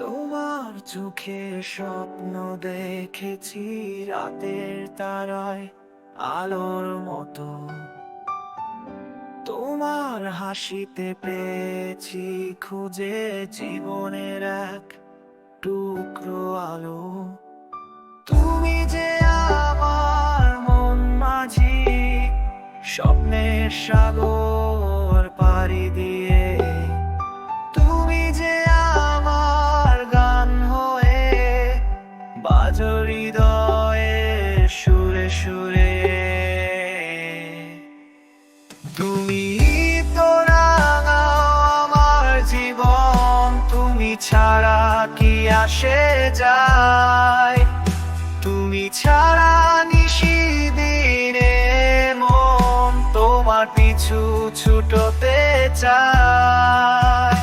তোমার চোখে স্বপ্ন দেখেছি রাতের তারায় আলোর মতো। তোমার হাসিতে পেয়েছি খুঁজে জীবনের এক টুকরো আলো। তুমি যে আমার মন মাঝি, স্বপ্নের সাগর পাড়ি দিয়ে। তুমি যে আমার গান হয়ে বাজো হৃদয়ে সুরে সুরে। তুমি তো রাঙাও আমার জীবন, তুমি ছাড়া কি আসে যায়। তুমি ছাড়া নিশিদিনে মন তোমার পিছু ছুটোতে চায়।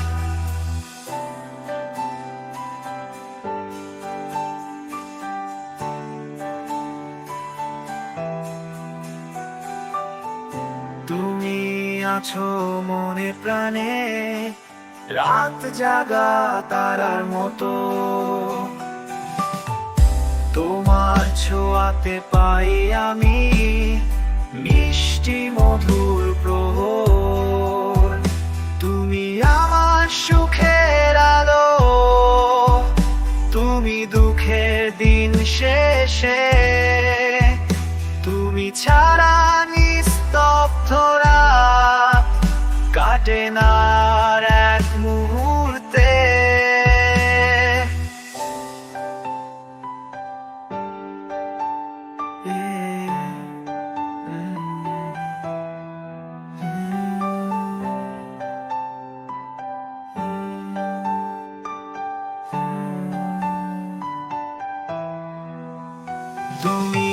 তুমি আছো মনে প্রাণে রাত জাগা তারার মতো। তোমার ছোঁয়াতে পাই আমি মিষ্টি মধুর প্রহর। তুমি আমার সুখের আলো, তুমি দুঃখের দিন শেষে। তুমি ছাড়া নিস্তব্ধরা কাটে না আর এক মুহূর্তে। তুমি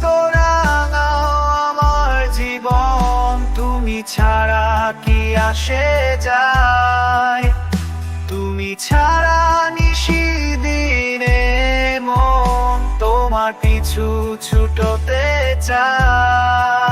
তো রাঙাও আমার জীবন, তুমি ছাড়া কি আসে যায়। তুমি ছাড়া নিশিদিনে মন তোমার পিছু ছুটোতে চায়।